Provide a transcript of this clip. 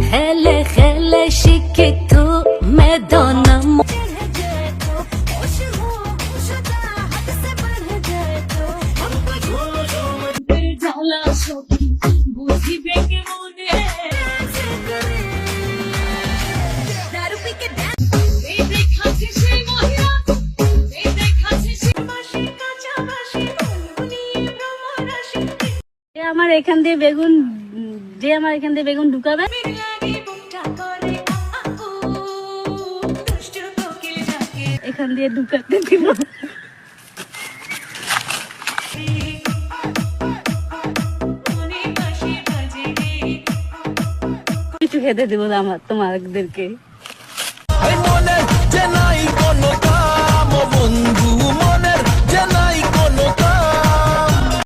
খেলে খেলে শিক্ষিত মেদনম আমার এখান দিয়ে বেগুন ঢুকাবে এখান দিয়ে ঢুকাতে দিব কিছু খেতে দিব তোমাদেরকে